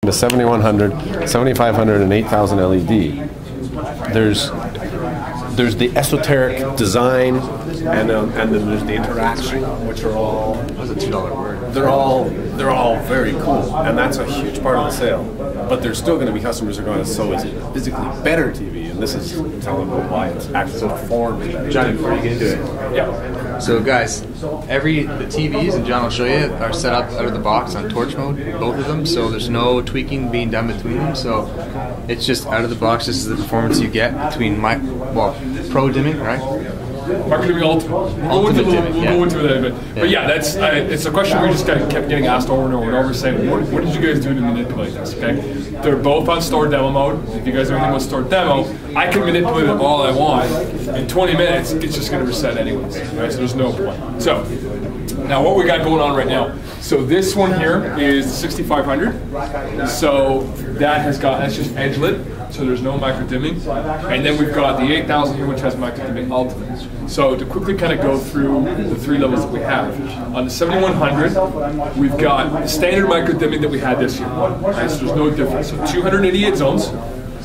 The 7100, 7500, and 8000 LED. There's the esoteric design, and then there's the interaction, which are all. That's a $2 word. They're all very cool, and that's a huge part of the sale. But there's still going to be customers who are going to, so is it physically better TV? And this is telling them why it's actually performing better. Johnny, before you get into it. Yeah. So guys, the TVs, and John will show you, are set up out of the box on torch mode, both of them. So there's no tweaking being done between them. So it's just out of the box. This is the performance you get between pro dimming, right? Micro dimming ultimate. We'll go into it a bit. But yeah, that's it's a question we just kept getting asked over and over and over, saying, what did you guys do to manipulate this? Okay, they're both on store demo mode. If you guys know anything about store demo, I can manipulate it all I want. In 20 minutes, it's just going to reset anyways. Right? So there's no point. So now what we got going on right now. So this one here is the 6500. So that's just edge lit. So there's no micro dimming. And then we've got the 8000 here, which has micro dimming ultimate. So to quickly kind of go through the three levels that we have. On the 7100, we've got the standard micro dimming that we had this year. Right? So there's no difference. So 288 zones.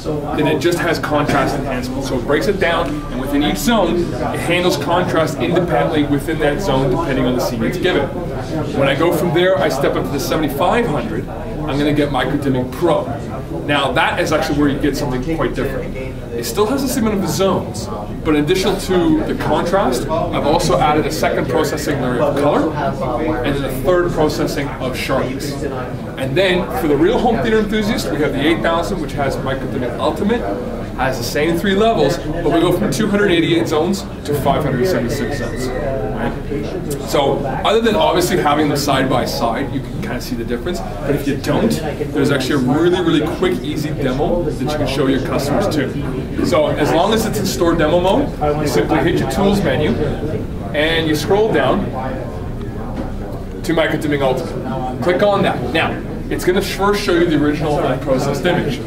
Then it just has contrast enhancement. So it breaks it down, and within each zone, it handles contrast independently within that zone depending on the scene it's given. When I go from there, I step up to the 7500, I'm going to get Micro Dimming Pro. Now that is actually where you get something quite different. It still has a segment of the zones, but in addition to the contrast, I've also added a second processing layer of color, and then a third processing of sharpness. And then for the real home theater enthusiast, we have the 8000, which has Micro Dimming Ultimate, has the same three levels, but we go from 288 zones to 576 zones. Right? So other than obviously having them side by side, you can kind of see the difference. But if you don't, there's actually a really quick, easy demo that you can show your customers too. So as long as it's in store demo mode, you simply hit your tools menu and you scroll down to Micro Dimming Ultimate. Click on that. Now, it's going to first show you the original unprocessed image.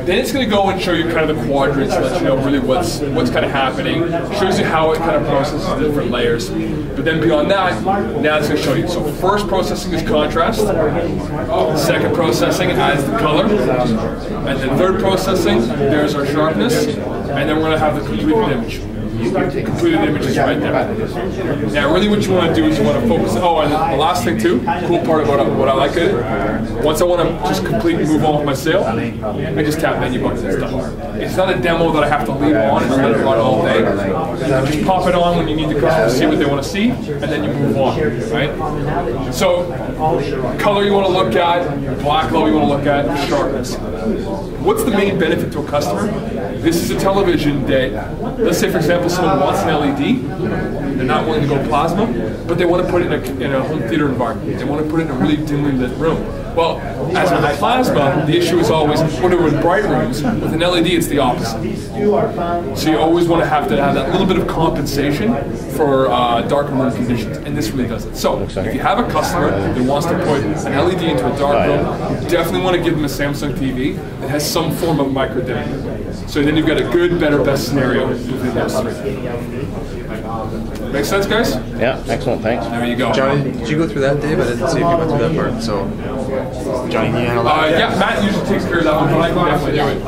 Then it's going to go and show you kind of the quadrants, let you know really what's kind of happening. Shows you how it kind of processes the different layers. But then beyond that, now it's going to show you. So first processing is contrast. Second processing adds the color. And then third processing, there's our sharpness. And then we're going to have the completed image. Completed images right there. Now, really, what you want to do is you want to focus. Oh, and the last thing too, cool part about what I like it. Once I want to just completely move on with my sale, I just tap menu buttons and stuff. It's not a demo that I have to leave on and let it run all day. You just pop it on when you need the customer to see what they want to see, and then you move on. Right. So, color you want to look at, black glow you want to look at, sharpness. What's the main benefit to a customer? This is a television that, let's say for example, someone wants an LED, they're not willing to go plasma, but they want to put it in a home theater environment. They want to put it in a really dimly lit room. Well, as with the plasma, the issue is always, when we're in bright rooms, with an LED it's the opposite. So you always want to have that little bit of compensation for dark room conditions, and this really does it. So, if you have a customer that wants to put an LED into a dark room, you definitely want to give them a Samsung TV that has some form of micro dimming. So then you've got a good, better, best scenario within those three. Make sense, guys? Yeah, excellent, thanks. There you go. Johnny, did you go through that, Dave? I didn't see if you went through that part. So, Johnny, can you handle that? Yeah, Matt usually takes care of that one, but I can definitely do it.